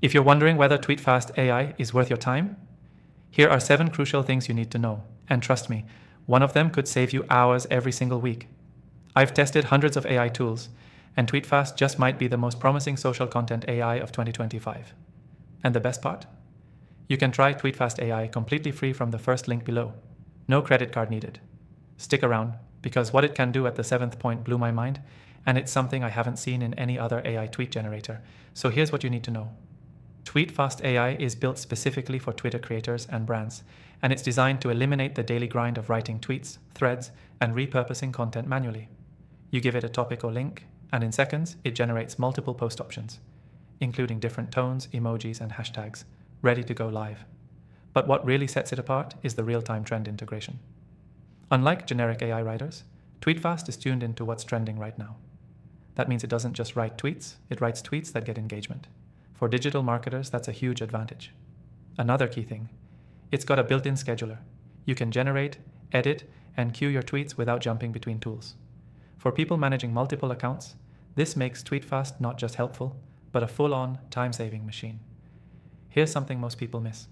If you're wondering whether TweetFast AI is worth your time, here are 7 crucial things you need to know. And trust me, one of them could save you hours every single week. I've tested hundreds of AI tools, and TweetFast just might be the most promising social content AI of 2025. And the best part? You can try TweetFast AI completely free from the first link below. No credit card needed. Stick around, because what it can do at the 7th point blew my mind, and it's something I haven't seen in any other AI tweet generator. So here's what you need to know. TweetFast AI is built specifically for Twitter creators and brands, and it's designed to eliminate the daily grind of writing tweets, threads, and repurposing content manually. You give it a topic or link, and in seconds, it generates multiple post options, including different tones, emojis, and hashtags, ready to go live. But what really sets it apart is the real-time trend integration. Unlike generic AI writers, TweetFast is tuned into what's trending right now. That means it doesn't just write tweets, it writes tweets that get engagement. For digital marketers, that's a huge advantage. Another key thing, it's got a built-in scheduler. You can generate, edit, and queue your tweets without jumping between tools. For people managing multiple accounts, this makes TweetFast not just helpful, but a full-on, time-saving machine. Here's something most people miss.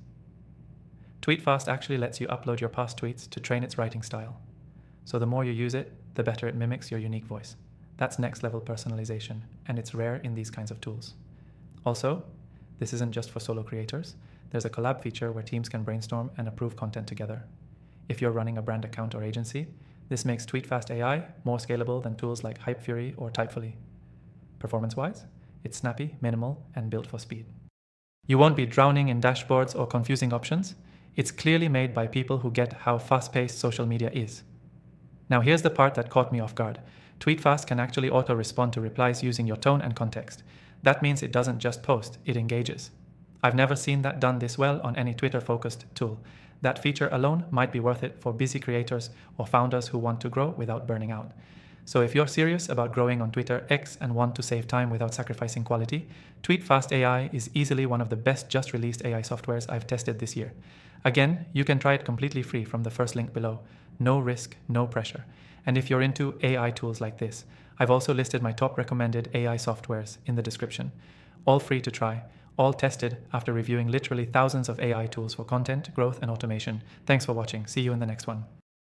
TweetFast actually lets you upload your past tweets to train its writing style. So the more you use it, the better it mimics your unique voice. That's next-level personalization, and it's rare in these kinds of tools. Also, this isn't just for solo creators. There's a collab feature where teams can brainstorm and approve content together. If you're running a brand account or agency, this makes TweetFast AI more scalable than tools like Hypefury or Typefully. Performance-wise, it's snappy, minimal, and built for speed. You won't be drowning in dashboards or confusing options. It's clearly made by people who get how fast-paced social media is. Now here's the part that caught me off guard. TweetFast can actually auto-respond to replies using your tone and context. That means it doesn't just post, it engages. I've never seen that done this well on any Twitter-focused tool. That feature alone might be worth it for busy creators or founders who want to grow without burning out. So if you're serious about growing on Twitter X and want to save time without sacrificing quality, TweetFast AI is easily one of the best just released AI softwares I've tested this year. Again, you can try it completely free from the first link below. No risk, no pressure. And if you're into AI tools like this, I've also listed my top recommended AI softwares in the description. All free to try, all tested after reviewing literally thousands of AI tools for content, growth, and automation. Thanks for watching. See you in the next one.